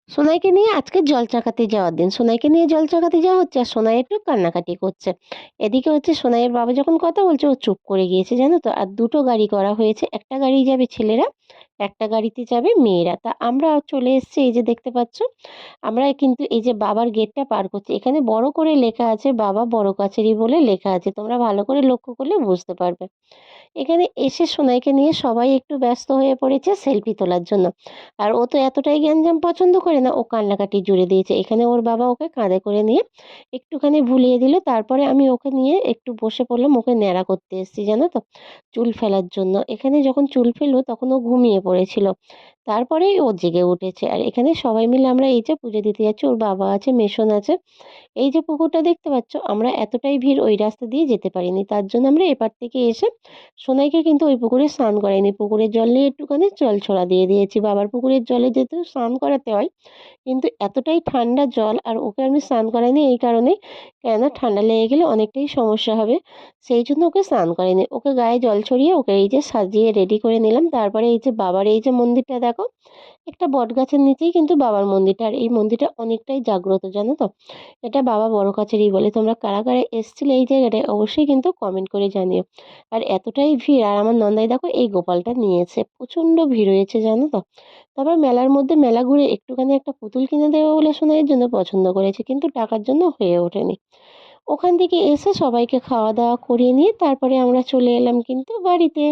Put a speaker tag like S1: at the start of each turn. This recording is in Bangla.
S1: সোনাইকে নিয়ে আজকে জল চাকাতে যাওয়ার দিন। সোনাইকে নিয়ে জল চাকাতে যাওয়া হচ্ছে আর সোনাই একটু কান্নাকাটি করছে। এদিকে হচ্ছে সোনাইয়ের বাবা যখন কথা বলছে ও চুপ করে গিয়েছে জানো তো? আর ২ টো গাড়ি করা হয়েছে। একটা গাড়ি যাবে ছেলেরা, একটা গাড়িতে যাবে মেয়েরা। তা আমরা চলে এসেছি এই যে দেখতে পাচ্ছ। আমরা কিন্তু এই যে বাবার গেটটা পার করছি। এখানে বড় করে লেখা আছে বাবা বড় কাছারি বলে লেখা আছে। তোমরা ভালো করে লক্ষ্য করলে বুঝতে পারবে। এখানে এসে সোনাইকে নিয়ে সবাই একটু ব্যস্ত হয়ে পড়েছে সেলফি তোলার জন্য। আর ও তো এতটাই গ্যাঞ্জাম পছন্দ করে না, ও কান্নাকাটি জুড়ে দিয়েছে। এখানে ওর বাবা ওকে কাঁধে করে নিয়ে একটুখানি ভুলিয়ে দিল। তারপরে আমি ওকে নিয়ে একটু বসে পড়লাম, ওকে ন্যাড়া করতে এসেছি জানো তো? চুল ফেলার জন্য। এখানে যখন চুল ফেলবো তখন ও ঘুমিয়ে পড়েছিল। তারপরেই ও জেগে উঠেছে। আর এখানে সবাই মিলে আমরা এই যে পুজো দিতে যাচ্ছি, ওর বাবা আছে, মেসোন আছে। এই যে পুকুরটা দেখতে পাচ্ছ, আমরা এতটাই ভিড় ওই রাস্তা দিয়ে যেতে পারিনি। তার জন্য আমরা এপার থেকে এসে সোনাইকে কিন্তু ওই পুকুরে স্নান করাইনি। পুকুরের জল নিয়ে একটুখানি জল ছড়া দিয়ে দিয়েছি। বাবার পুকুরের জলে যেহেতু স্নান করাতে হয়, কিন্তু এতটাই ঠান্ডা জল আর ওকে আমি স্নান করাইনি এই কারণেই, কেননা ঠান্ডা লেগে গেলে অনেকটাই সমস্যা হবে। সেই জন্য ওকে স্নান করাইনি। ওকে গায়ে জল ছড়িয়ে ওকে এই যে সাজিয়ে রেডি করে নিলাম। তারপরে এই যে বাবার এই যে মন্দিরটা দেখো, একটা বটগাছের নিচেই কিন্তু বাবার মন্দিরটা। আর এই মন্দিরটা অনেকটাই জাগ্রত জানো তো? এটা বাবা বড় কাছারি বলে। তোমরা কারা কারা এসেছিলে এই জায়গাটায় অবশ্যই কিন্তু কমেন্ট করে জানিও। আর এতটাই ভিড়, আর আমার নন্দাই দেখো এই গোপালটা নিয়েছে। প্রচণ্ড ভিড় হয়েছে জানো তো? তারপর মেলার মধ্যে মেলা ঘুরে একটুখানি একটা পুতুল কিনে দেবো বলে সোনাইয়ের জন্য পছন্দ করেছে, কিন্তু টাকার জন্য হয়ে ওঠেনি। ওখান থেকে এসে সবাইকে খাওয়া দাওয়া করিয়ে নিয়ে তারপরে আমরা চলে এলাম কিন্তু বাড়িতে।